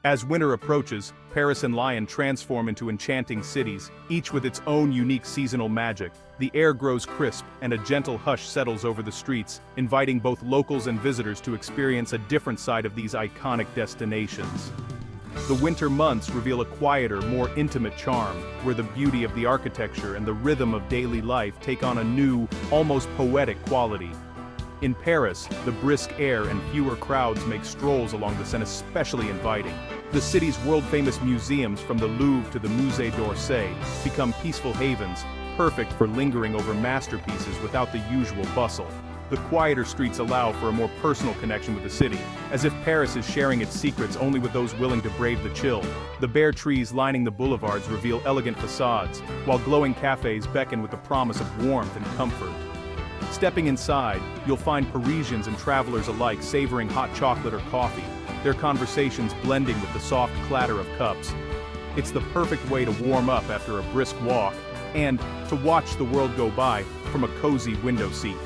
As winter approaches, Paris and Lyon transform into enchanting cities, each with its own unique seasonal magic. The air grows crisp, and a gentle hush settles over the streets, inviting both locals and visitors to experience a different side of these iconic destinations. The winter months reveal a quieter, more intimate charm, where the beauty of the architecture and the rhythm of daily life take on a new, almost poetic quality. In Paris, the brisk air and fewer crowds make strolls along the Seine especially inviting. The city's world-famous museums, from the Louvre to the Musée d'Orsay, become peaceful havens, perfect for lingering over masterpieces without the usual bustle. The quieter streets allow for a more personal connection with the city, as if Paris is sharing its secrets only with those willing to brave the chill. The bare trees lining the boulevards reveal elegant facades, while glowing cafes beckon with the promise of warmth and comfort. Stepping inside, you'll find Parisians and travelers alike savoring hot chocolate or coffee, their conversations blending with the soft clatter of cups. It's the perfect way to warm up after a brisk walk, and to watch the world go by from a cozy window seat.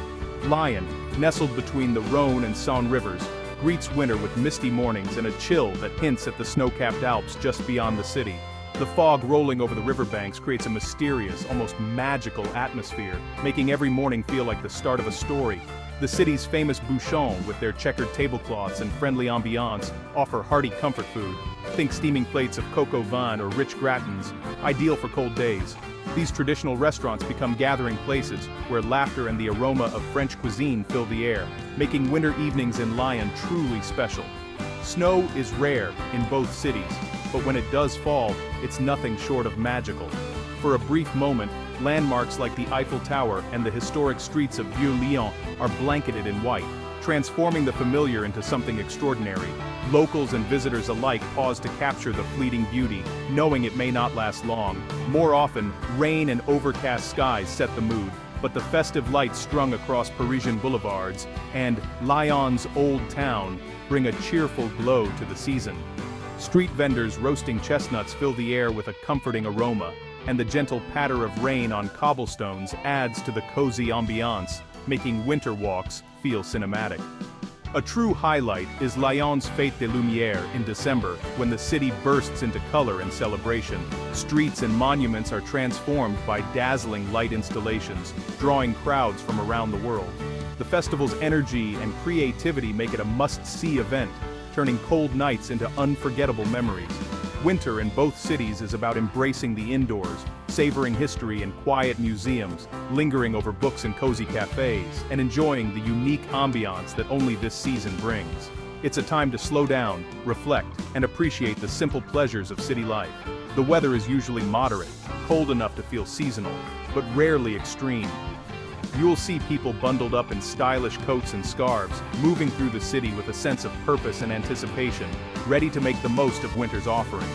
Lyon, nestled between the Rhône and Saône rivers, greets winter with misty mornings and a chill that hints at the snow-capped Alps just beyond the city. The fog rolling over the riverbanks creates a mysterious, almost magical atmosphere, making every morning feel like the start of a story. The city's famous bouchons, with their checkered tablecloths and friendly ambiance, offer hearty comfort food. Think steaming plates of coq au vin or rich gratins, ideal for cold days. These traditional restaurants become gathering places where laughter and the aroma of French cuisine fill the air, making winter evenings in Lyon truly special. Snow is rare in both cities, but when it does fall, it's nothing short of magical. For a brief moment, landmarks like the Eiffel Tower and the historic streets of Lyon are blanketed in white, transforming the familiar into something extraordinary. Locals and visitors alike pause to capture the fleeting beauty, knowing it may not last long. More often, rain and overcast skies set the mood, but the festive lights strung across Parisian boulevards and Lyon's old town bring a cheerful glow to the season. Street vendors roasting chestnuts fill the air with a comforting aroma, and the gentle patter of rain on cobblestones adds to the cozy ambiance, making winter walks feel cinematic. A true highlight is Lyon's Fête des Lumières in December, when the city bursts into color and celebration. Streets and monuments are transformed by dazzling light installations, drawing crowds from around the world. The festival's energy and creativity make it a must-see event, turning cold nights into unforgettable memories. Winter in both cities is about embracing the indoors, savoring history in quiet museums, lingering over books in cozy cafes, and enjoying the unique ambiance that only this season brings. It's a time to slow down, reflect, and appreciate the simple pleasures of city life. The weather is usually moderate, cold enough to feel seasonal, but rarely extreme. You'll see people bundled up in stylish coats and scarves, moving through the city with a sense of purpose and anticipation, ready to make the most of winter's offerings.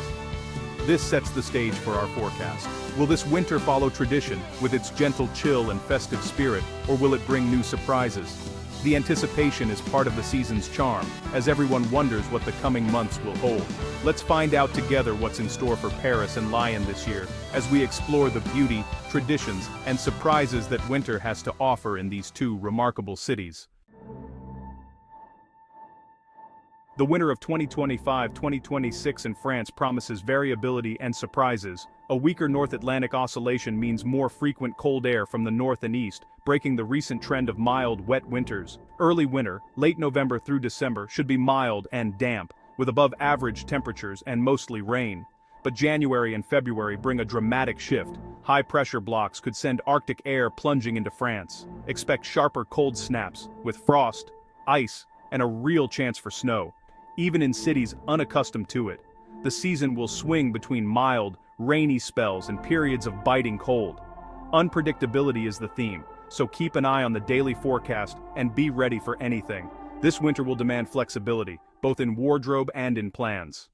This sets the stage for our forecast. Will this winter follow tradition, with its gentle chill and festive spirit, or will it bring new surprises? The anticipation is part of the season's charm, as everyone wonders what the coming months will hold. Let's find out together what's in store for Paris and Lyon this year, as we explore the beauty, traditions, and surprises that winter has to offer in these two remarkable cities. The winter of 2025-2026 in France promises variability and surprises. A weaker North Atlantic oscillation means more frequent cold air from the north and east, breaking the recent trend of mild, wet winters. Early winter, late November through December, should be mild and damp, with above-average temperatures and mostly rain. But January and February bring a dramatic shift. High-pressure blocks could send Arctic air plunging into France. Expect sharper cold snaps, with frost, ice, and a real chance for snow. Even in cities unaccustomed to it, the season will swing between mild, rainy spells and periods of biting cold. Unpredictability is the theme, so keep an eye on the daily forecast and be ready for anything. This winter will demand flexibility, both in wardrobe and in plans.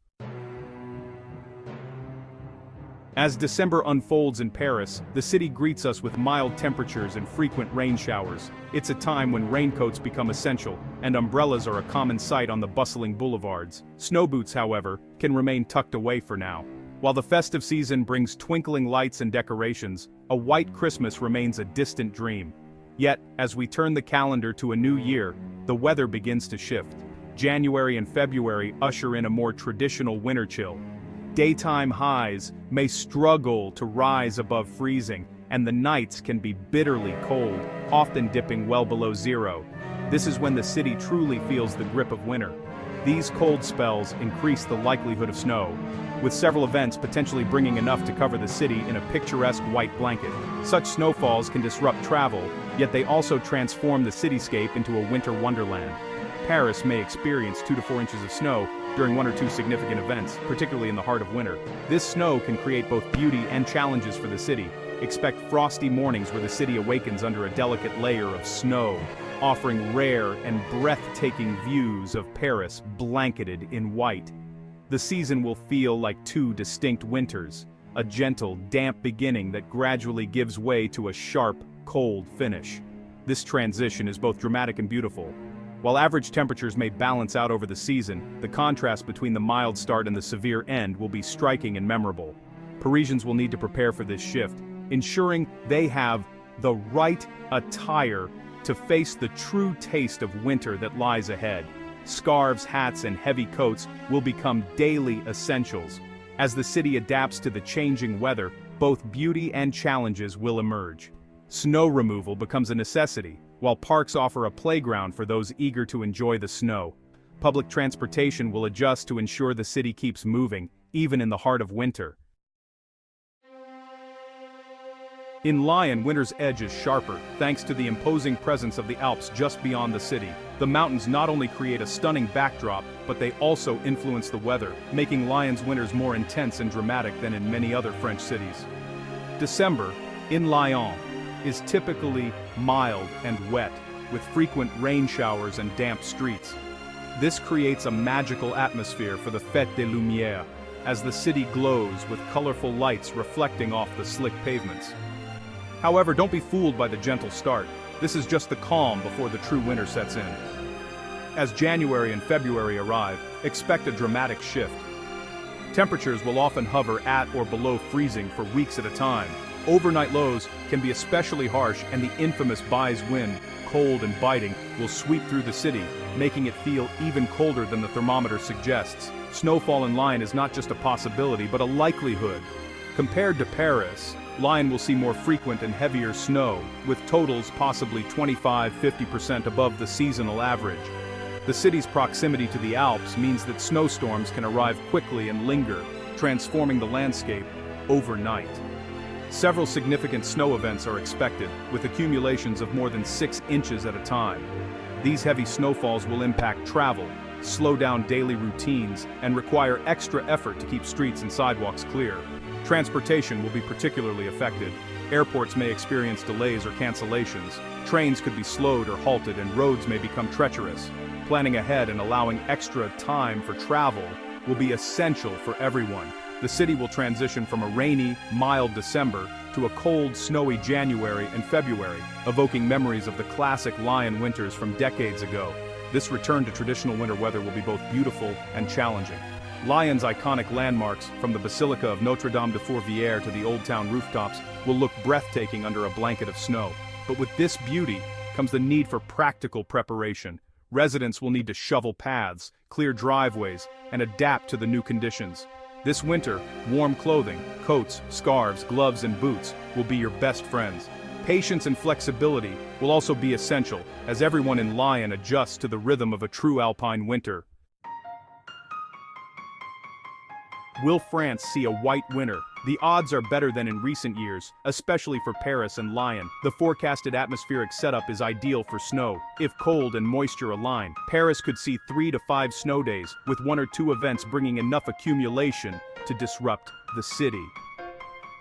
As December unfolds in Paris, the city greets us with mild temperatures and frequent rain showers. It's a time when raincoats become essential, and umbrellas are a common sight on the bustling boulevards. Snow boots, however, can remain tucked away for now. While the festive season brings twinkling lights and decorations, a white Christmas remains a distant dream. Yet, as we turn the calendar to a new year, the weather begins to shift. January and February usher in a more traditional winter chill. Daytime highs may struggle to rise above freezing, and the nights can be bitterly cold, often dipping well below zero. This is when the city truly feels the grip of winter. These cold spells increase the likelihood of snow, with several events potentially bringing enough to cover the city in a picturesque white blanket. Such snowfalls can disrupt travel, yet they also transform the cityscape into a winter wonderland. Paris may experience 2 to 4 inches of snow during 1 or 2 significant events, particularly in the heart of winter. This snow can create both beauty and challenges for the city. Expect frosty mornings where the city awakens under a delicate layer of snow, offering rare and breathtaking views of Paris blanketed in white. The season will feel like 2 distinct winters, a gentle, damp beginning that gradually gives way to a sharp, cold finish. This transition is both dramatic and beautiful. While average temperatures may balance out over the season, the contrast between the mild start and the severe end will be striking and memorable. Parisians will need to prepare for this shift, ensuring they have the right attire to face the true taste of winter that lies ahead. Scarves, hats, and heavy coats will become daily essentials. As the city adapts to the changing weather, both beauty and challenges will emerge. Snow removal becomes a necessity, while parks offer a playground for those eager to enjoy the snow. Public transportation will adjust to ensure the city keeps moving, even in the heart of winter. In Lyon, winter's edge is sharper, thanks to the imposing presence of the Alps just beyond the city. The mountains not only create a stunning backdrop, but they also influence the weather, making Lyon's winters more intense and dramatic than in many other French cities. December, in Lyon, is typically mild and wet, with frequent rain showers and damp streets. This creates a magical atmosphere for the Fête des Lumières, as the city glows with colorful lights reflecting off the slick pavements. However, don't be fooled by the gentle start. This is just the calm before the true winter sets in. As January and February arrive, expect a dramatic shift. Temperatures will often hover at or below freezing for weeks at a time. Overnight lows can be especially harsh, and the infamous Bise wind, cold and biting, will sweep through the city, making it feel even colder than the thermometer suggests. Snowfall in Lyon is not just a possibility, but a likelihood. Compared to Paris, Lyon will see more frequent and heavier snow, with totals possibly 25–50% above the seasonal average. The city's proximity to the Alps means that snowstorms can arrive quickly and linger, transforming the landscape overnight. Several significant snow events are expected, with accumulations of more than 6 inches at a time. These heavy snowfalls will impact travel, slow down daily routines, and require extra effort to keep streets and sidewalks clear. Transportation will be particularly affected. Airports may experience delays or cancellations. Trains could be slowed or halted, and roads may become treacherous. Planning ahead and allowing extra time for travel will be essential for everyone. The city will transition from a rainy, mild December to a cold, snowy January and February, evoking memories of the classic Lyon winters from decades ago. This return to traditional winter weather will be both beautiful and challenging. Lyon's iconic landmarks, from the Basilica of Notre-Dame de Fourvière to the Old Town rooftops, will look breathtaking under a blanket of snow. But with this beauty comes the need for practical preparation. Residents will need to shovel paths, clear driveways, and adapt to the new conditions. This winter, warm clothing, coats, scarves, gloves, and boots will be your best friends. Patience and flexibility will also be essential, as everyone in Lyon adjusts to the rhythm of a true alpine winter. Will France see a white winter? The odds are better than in recent years, especially for Paris and Lyon. The forecasted atmospheric setup is ideal for snow. If cold and moisture align, Paris could see 3 to 5 snow days, with 1 or 2 events bringing enough accumulation to disrupt the city.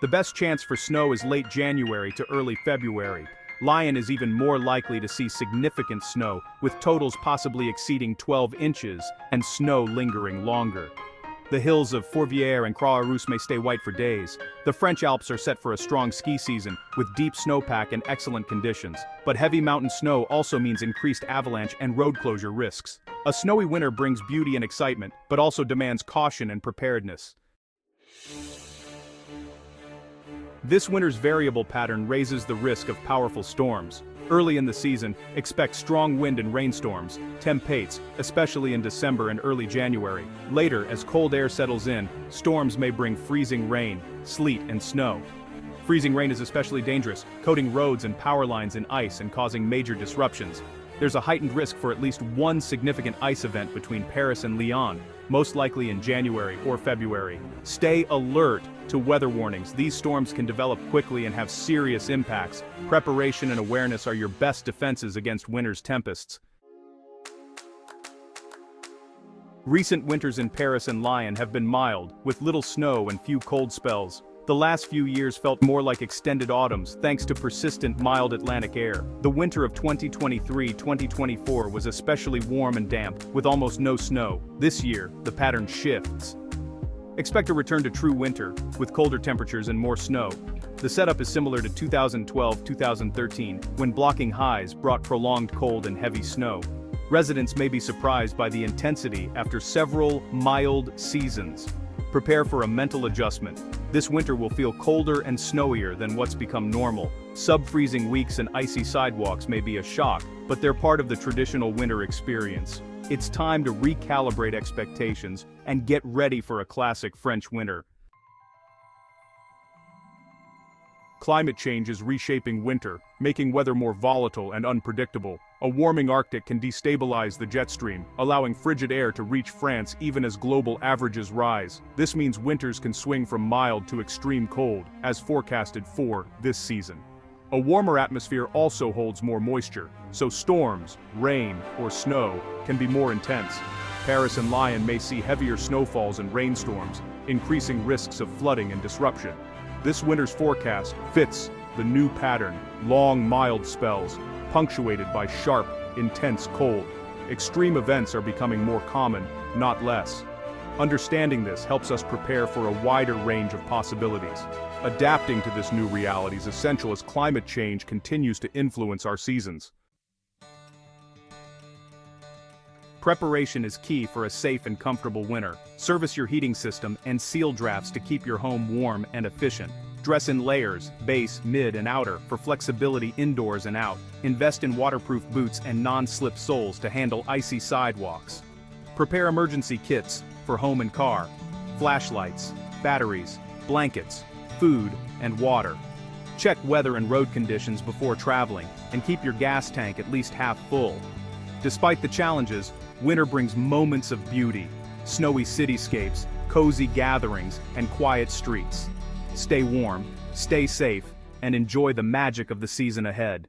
The best chance for snow is late January to early February. Lyon is even more likely to see significant snow, with totals possibly exceeding 12 inches and snow lingering longer. The hills of Fourvière and Croix-Rousse may stay white for days. The French Alps are set for a strong ski season, with deep snowpack and excellent conditions. But heavy mountain snow also means increased avalanche and road closure risks. A snowy winter brings beauty and excitement, but also demands caution and preparedness. This winter's variable pattern raises the risk of powerful storms. Early in the season, expect strong wind and rainstorms, tempests, especially in December and early January. Later, as cold air settles in, storms may bring freezing rain, sleet, and snow. Freezing rain is especially dangerous, coating roads and power lines in ice and causing major disruptions. There's a heightened risk for at least one significant ice event between Paris and Lyon, most likely in January or February. Stay alert to weather warnings. These storms can develop quickly and have serious impacts. Preparation and awareness are your best defenses against winter's tempests. Recent winters in Paris and Lyon have been mild, with little snow and few cold spells. The last few years felt more like extended autumns thanks to persistent mild Atlantic air. The winter of 2023-2024 was especially warm and damp, with almost no snow. This year, the pattern shifts. Expect a return to true winter, with colder temperatures and more snow. The setup is similar to 2012-2013, when blocking highs brought prolonged cold and heavy snow. Residents may be surprised by the intensity after several mild seasons. Prepare for a mental adjustment. This winter will feel colder and snowier than what's become normal. Sub-freezing weeks and icy sidewalks may be a shock, but they're part of the traditional winter experience. It's time to recalibrate expectations and get ready for a classic French winter. Climate change is reshaping winter, making weather more volatile and unpredictable. A warming Arctic can destabilize the jet stream, allowing frigid air to reach France even as global averages rise. This means winters can swing from mild to extreme cold, as forecasted for this season. A warmer atmosphere also holds more moisture, so storms, rain, or snow can be more intense. Paris and Lyon may see heavier snowfalls and rainstorms, increasing risks of flooding and disruption. This winter's forecast fits the new pattern: long, mild spells, punctuated by sharp, intense cold. Extreme events are becoming more common, not less. Understanding this helps us prepare for a wider range of possibilities. Adapting to this new reality is essential as climate change continues to influence our seasons. Preparation is key for a safe and comfortable winter. Service your heating system and seal drafts to keep your home warm and efficient. Dress in layers, base, mid, and outer, for flexibility indoors and out. Invest in waterproof boots and non-slip soles to handle icy sidewalks. Prepare emergency kits for home and car: flashlights, batteries, blankets, food, and water. Check weather and road conditions before traveling, and keep your gas tank at least half full. Despite the challenges, winter brings moments of beauty: snowy cityscapes, cozy gatherings, and quiet streets. Stay warm, stay safe, and enjoy the magic of the season ahead.